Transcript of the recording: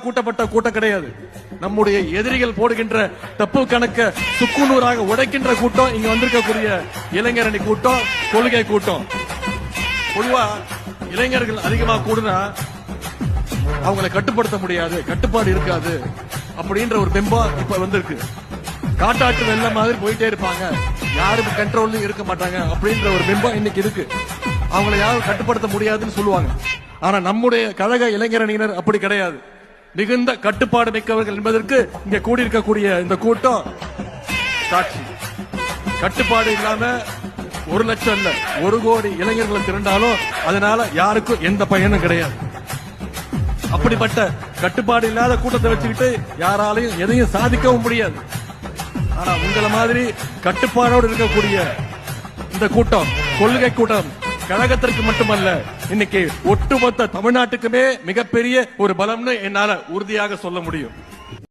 கூட்டப்பட்ட கூட்டம் கிடையாது. நம்முடைய எதிரிகள் போடுகின்ற தப்பு கணக்க சுக்குநூறாக உடைக்கின்ற கூட்டம் இங்க வந்திருக்கக்கூடிய இளைஞரணி கூட்டம், கொள்கை கூட்டம். பொதுவா இளைஞர்கள் அதிகமா கூடுனா அவங்களை கட்டுப்படுத்த முடியாது, கட்டுப்பாடு இருக்காது அப்படின்ற ஒரு பிம்பம் இப்ப வந்திருக்கு. காட்டாற்று வெள்ள மாதிரி போயிட்டே இருப்பாங்க, யாரும் கண்ட்ரோல் இருக்க மாட்டாங்க அப்படின்ற ஒரு பிம்பம் இன்னைக்கு இருக்கு. அவங்களை யாரும் கட்டுப்படுத்த முடியாதுன்னு சொல்லுவாங்க. ஆனா நம்முடைய கழக இளைஞரணியினர் அப்படி கிடையாது. மிகுந்த கட்டுப்பாடு மிக்கவர்கள் என்பதற்கு இங்க கூடியிருக்கக்கூடிய இந்த கூட்டம் சாட்சி. கட்டுப்பாடு இல்லாம 1 லட்சம் இல்ல 1 கோடி இளைஞர்களை திரண்டாலும் அதனால யாருக்கும் எந்த பயனும் கிடையாது. அப்படிப்பட்ட கட்டுப்பாடு இல்லாத கூட்டத்தை வச்சுக்கிட்டு யாராலையும் எதையும் சாதிக்கவும் முடியாது. ஆனா உங்களை மாதிரி கட்டுப்பாடோடு இருக்கக்கூடிய இந்த கூட்டம், கொள்கை கூட்டம், கழகத்திற்கு மட்டுமல்ல இன்னைக்கு ஒட்டுமொத்த தமிழ்நாட்டுக்குமே மிகப்பெரிய ஒரு பலம்னு என்னால உறுதியாக சொல்ல முடியும்.